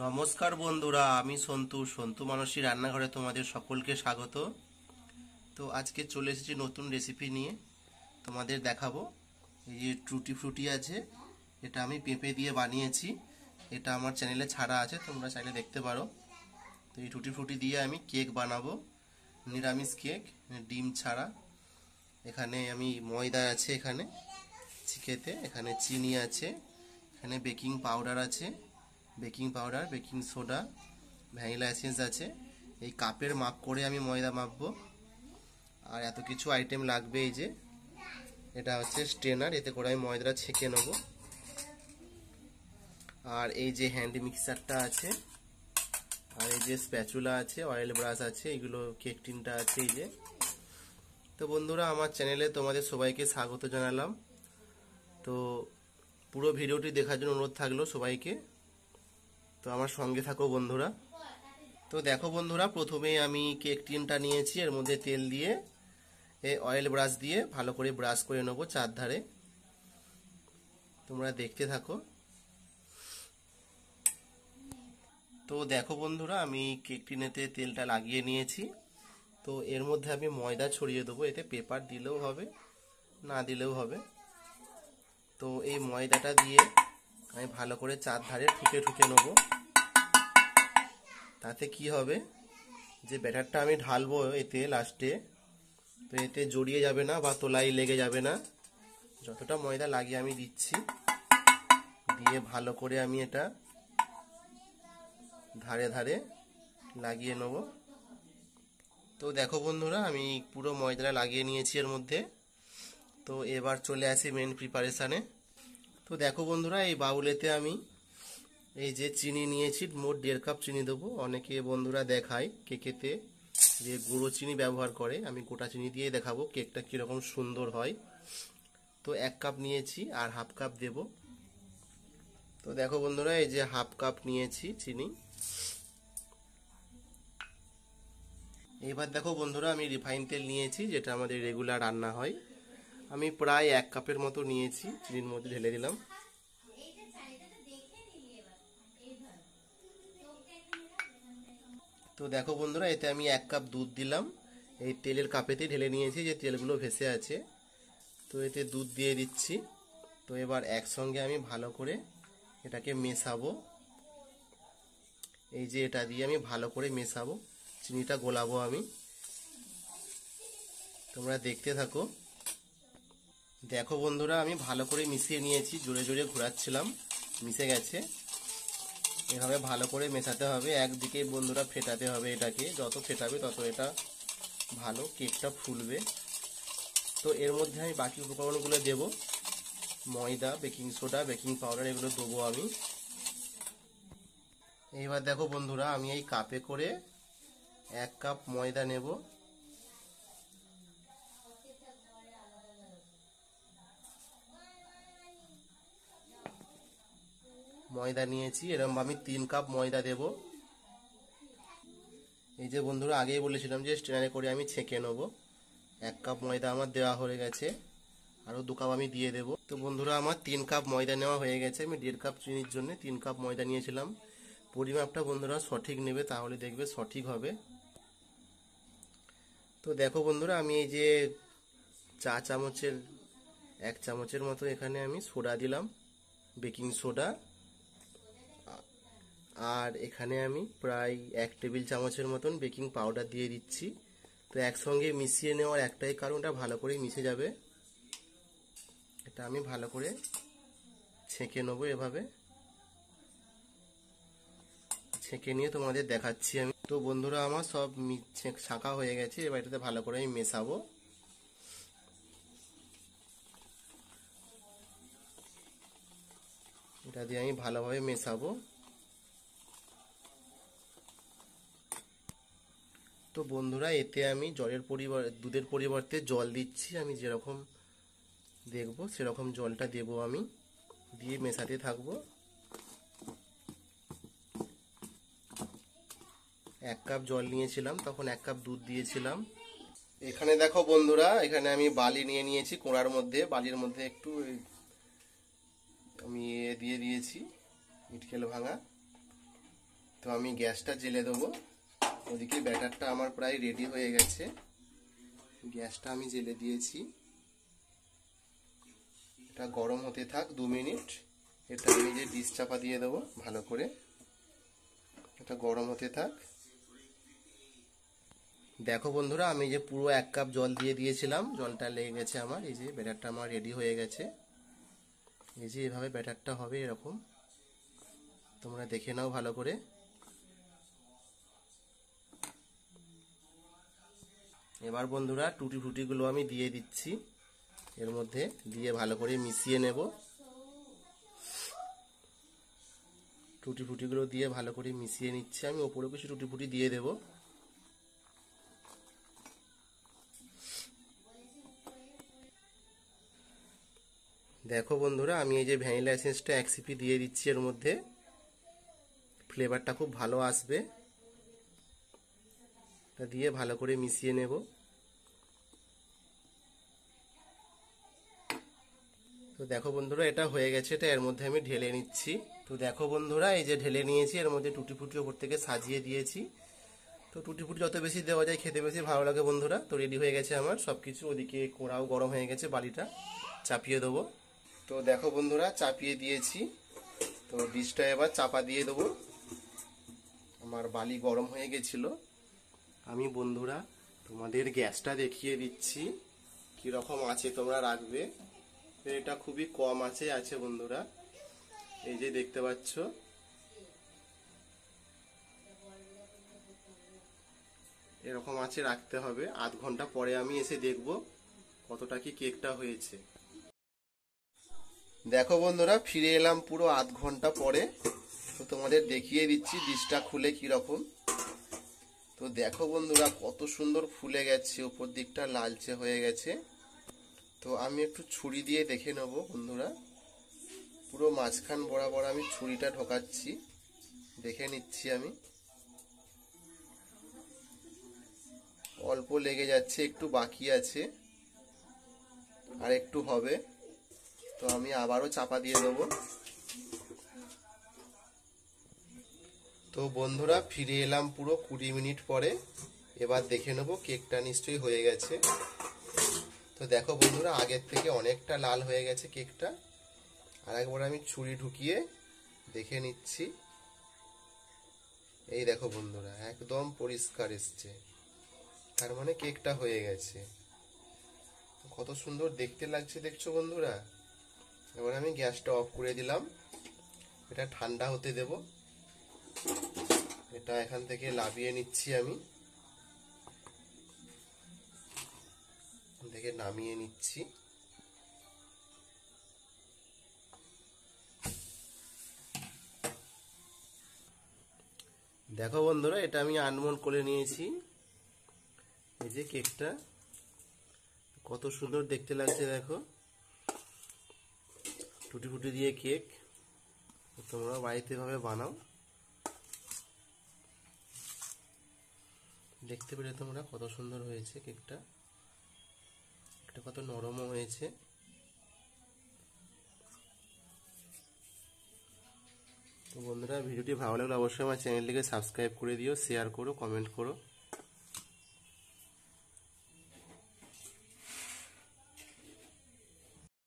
নমস্কার বন্ধুরা, আমি সন্তু সন্তু মানসী রান্নাঘরে তোমাদের সকলকে স্বাগত। তো আজকে চলে এসেছি নতুন রেসিপি নিয়ে তোমাদের দেখাবো। এই যে টুটি ফ্রুটি আছে, এটা আমি পেঁপে দিয়ে বানিয়েছি। এটা আমার চ্যানেলে ছাড়া আছে, তোমরা চাইলে দেখতে পারো। তো এই টুটি ফ্রুটি দিয়ে আমি কেক বানাবো, নিরামিষ কেক, ডিম ছাড়া। এখানে আমি ময়দা আছে, এখানে চিকেতে, এখানে চিনি আছে, এখানে বেকিং পাউডার আছে, বেকিং সোডা, ভ্যানিলা এসেন্স আছে। এই কাপের মাপ করে আমি ময়দা মাপবো। আর এত কিছু আইটেম লাগবে। এই যে এটা হচ্ছে স্ট্রেনার, এতে করে আমি ময়দাটা ছেঁকে নেব। আর এই যে হ্যান্ড মিক্সারটা আছে, আর এই যে স্প্যাচুলা আছে, অয়েল ব্রাশ আছে, এগুলো কেক টিনটা আছে। এই যে, তো বন্ধুরা, আমার চ্যানেলে তোমাদের সবাইকে স্বাগত জানালাম। তো পুরো ভিডিওটি দেখার জন্য অনুরোধ থাকলো সবাইকে। তো আমার সঙ্গে থাকো বন্ধুরা। তো দেখো বন্ধুরা, প্রথমেই আমি কেক টিনটা নিয়েছি, এর মধ্যে তেল দিয়ে অয়েল ব্রাশ দিয়ে ভালো করে ব্রাশ করে নেবো চারধারে। তোমরা দেখতে থাকো। তো দেখো বন্ধুরা, আমি কেক টিনেতে তেলটা লাগিয়ে নিয়েছি। তো এর মধ্যে আমি ময়দা ছড়িয়ে দেবো। এতে পেপার দিলেও হবে, না দিলেও হবে। তো এই ময়দাটা দিয়ে আমি ভালো করে চারধারে ঠুকে ঠুকে নেবো। তাতে কি হবে, যে ব্যাটারটা আমি ঢালবো এতে লাস্টে, তো এতে জড়িয়ে যাবে না বা তোলাই লেগে যাবে না। যতটা ময়দা লাগিয়ে আমি দিচ্ছি, দিয়ে ভালো করে আমি এটা ধারে ধারে লাগিয়ে নেব। তো দেখো বন্ধুরা, আমি পুরো ময়দাটা লাগিয়ে নিয়েছি এর মধ্যে। তো এবার চলে আসি মেন প্রিপারেশানে। তো দেখো বন্ধুরা, এই বাউলেতে আমি এই যে চিনি নিয়েছি, মোট 1.5 কাপ চিনি দেবো। অনেকে বন্ধুরা দেখায় কেকেতে যে গুঁড়ো চিনি ব্যবহার করে, আমি গোটা চিনি দিয়ে দেখাবো কেকটা কীরকম সুন্দর হয়। তো 1 কাপ নিয়েছি আর হাফ কাপ দেব। তো দেখো বন্ধুরা, এই যে হাফ কাপ নিয়েছি চিনি। এবার দেখো বন্ধুরা, আমি রিফাইন তেল নিয়েছি, যেটা আমাদের রেগুলার রান্না হয়। আমি প্রায় 1 কাপের মতো নিয়েছি, চিনির মধ্যে ঢেলে দিলাম। তো দেখো বন্ধুরা, এতে আমি 1 কাপ দুধ দিলাম। এই তেলের কাপেতে ঢেলে নিয়েছি, যে তেলগুলো ভেসে আছে। তো এতে দুধ দিয়ে দিচ্ছি। তো এবার একসঙ্গে আমি ভালো করে এটাকে মেশাবো। এই যে এটা দিয়ে আমি ভালো করে মেশাবো, চিনিটা গোলাবো আমি। তোমরা দেখতে থাকো। দেখো বন্ধুরা, আমি ভালো করে মিশিয়ে নিয়েছি, জোরে জোরে ঘোরাচ্ছিলাম, মিশে গেছে। এভাবে ভালো করে মেশাতে হবে, একদিকে বন্ধুরা ফেটাতে হবে এটাকে। যত ফেটাবে তত এটা ভালো কেকটা ফুলবে। তো এর মধ্যে আমি বাকি উপকরণগুলো দেব, ময়দা, বেকিং সোডা, বেকিং পাউডার, এগুলো দেবো আমি। এইবার দেখো বন্ধুরা, আমি এই কাপে করে 1 কাপ ময়দা নেব। ময়দা নিয়েছি, এরকম আমি 3 কাপ ময়দা দেব। এই যে বন্ধুরা, আগেই বলেছিলাম যে স্ট্রেনারে করে আমি ছেঁকে নেব। 1 কাপ ময়দা আমার দেওয়া হয়ে গেছে, আরও 2 কাপ আমি দিয়ে দেব। তো বন্ধুরা, আমার 3 কাপ ময়দা নেওয়া হয়ে গেছে। আমি 1.5 কাপ চিনির জন্য 3 কাপ ময়দা নিয়েছিলাম। পরিমাপটা বন্ধুরা সঠিক নেবে, তাহলে দেখবে সঠিক হবে। তো দেখো বন্ধুরা, আমি এই যে চা চামচের 1 চামচের মতো এখানে আমি সোডা দিলাম, বেকিং সোডা। আর এখানে আমি প্রায় 1 টেবিল চামচের মতন বেকিং পাউডার দিয়ে দিচ্ছি। তো একসঙ্গে মিশিয়ে নেওয়ার একটাই কারণ, এটা ভালো করে মিশে যাবে। এটা আমি ভালো করে ছেঁকে নেবো, এভাবে ছেঁকে নিয়ে তোমাদের দেখাচ্ছি আমি। তো বন্ধুরা, আমার সব ছাঁকা হয়ে গেছে। এবার এটাতে ভালো করে আমি মেশাবো। এটা দিয়ে আমি ভালোভাবে মেশাবো। তো বন্ধুরা, এতে আমি দুধের পরিবর্তে জল দিচ্ছি। আমি যেরকম দেখবো সেরকম জলটা দেবো আমি, দিয়ে মেশাতে থাকবো। 1 কাপ জল নিয়েছিলাম, তখন 1 কাপ দুধ দিয়েছিলাম। এখানে দেখো বন্ধুরা, এখানে আমি বালি নিয়ে নিয়েছি কোড়ার মধ্যে। বালির মধ্যে একটু আমি দিয়ে দিয়েছি ইটকেল ভাঙা। আমি গ্যাসটা জ্বেলে দেবো। ওদিকে ব্যাটারটা আমার প্রায় রেডি হয়ে গেছে। গ্যাসটা আমি জ্বেলে দিয়েছি, এটা গরম হতে থাক 2 মিনিট। এটা আমি যে ডিশ চাপা দিয়ে দেবো ভালো করে, এটা গরম হতে থাক। দেখো বন্ধুরা, আমি যে পুরো 1 কাপ জল দিয়ে দিয়েছিলাম, জলটা লেগে গেছে আমার। এই যে ব্যাটারটা আমার রেডি হয়ে গেছে। এই যে এভাবে ব্যাটারটা হবে, এরকম তোমরা দেখে নাও ভালো করে। এবার বন্ধুরা টুটি ফ্রুটিগুলো আমি দিয়ে দিচ্ছি এর মধ্যে, দিয়ে ভালো করে মিশিয়ে নেব। টুটি ফ্রুটিগুলো দিয়ে ভালো করে মিশিয়ে নিচ্ছি আমি। ওপরেও কিছু টুটি ফ্রুটি দিয়ে দেব। দেখো বন্ধুরা, আমি এই যে ভ্যানিলা এসেন্সটা 1 সিপি দিয়ে দিচ্ছি এর মধ্যে, ফ্লেভারটা খুব ভালো আসবে। তা দিয়ে ভালো করে মিশিয়ে নেব। তো দেখো বন্ধুরা, এটা হয়ে গেছে। এটা এর মধ্যে আমি ঢেলে নিচ্ছি। তো দেখো বন্ধুরা, এই যে ঢেলে নিয়েছি, এর মধ্যে টুটি ফুটি ওপর থেকে সাজিয়ে দিয়েছি। তো টুটি ফুটি যত বেশি দেওয়া যায় খেতে বেশি ভালো লাগে বন্ধুরা। তো রেডি হয়ে গেছে আমার সব কিছু। ওদিকে কড়াও গরম হয়ে গেছে, বালিটা চাপিয়ে দেবো। তো দেখো বন্ধুরা, চাপিয়ে দিয়েছি। তো ডিশটা এবার চাপা দিয়ে দেবো। আমার বালি গরম হয়ে গেছিল। আমি বন্ধুরা তোমাদের গ্যাসটা দেখিয়ে দিচ্ছি কীরকম আছে, তোমরা রাখবে। এটা খুবই কম আছে বন্ধুরা, এই যে দেখতে পাচ্ছ। এরকম আছে রাখতে হবে। আধ ঘন্টা পরে আমি এসে দেখব কতটা কি কেকটা হয়েছে। দেখো বন্ধুরা, ফিরে এলাম পুরো আধ ঘন্টা পরে। তো তোমাদের দেখিয়ে দিচ্ছি ডিশটা খুলে কিরকম। তো দেখো বন্ধুরা, কত সুন্দর ফুলে গেছে, উপর দিকটা লালচে হয়ে গেছে। তো আমি একটু ছুরি দিয়ে দেখে নেব বন্ধুরা। পুরো মাঝখান বরাবর আমি ছুরিটা ঢোকাচ্ছি, দেখে নিচ্ছি আমি। অল্প লেগে যাচ্ছে, একটু বাকি আছে, আর একটু হবে। তো আমি আবারও চাপা দিয়ে দেবো। তো বন্ধুরা, ফিরে এলাম পুরো 20 মিনিট পরে। এবার দেখে নেব কেকটা নিশ্চয়ই হয়ে গেছে। তো দেখো বন্ধুরা, আগের থেকে অনেকটা লাল হয়ে গেছে কেকটা। আর একবার আমি ছুরি ঢুকিয়ে দেখে নিচ্ছি। এই দেখো বন্ধুরা, একদম পরিষ্কার এসছে, তার মানে কেকটা হয়ে গেছে। কত সুন্দর দেখতে লাগছে দেখছো বন্ধুরা। এবার আমি গ্যাসটা অফ করে দিলাম, এটা ঠান্ডা হতে দেব। এটা এখান থেকে নামিয়ে নিচ্ছি আমি, থেকে নামিয়ে নিচ্ছি। দেখো বন্ধুরা, এটা আমি আনমোল্ড করে নিয়েছি। এই যে কেকটা কত সুন্দর দেখতে লাগছে দেখো, টুটি ফুটি দিয়ে কেক। তোমরা বাড়িতে ভাবে বানাও, দেখতে পেলে তোমরা কত সুন্দর হয়েছে কেকটা। এটা কত নরমও হয়েছে। তো বন্ধুরা, ভিডিওটি ভালো লাগলে অবশ্যই আমার চ্যানেলটিকে সাবস্ক্রাইব করে দিও, শেয়ার করো, কমেন্ট করো।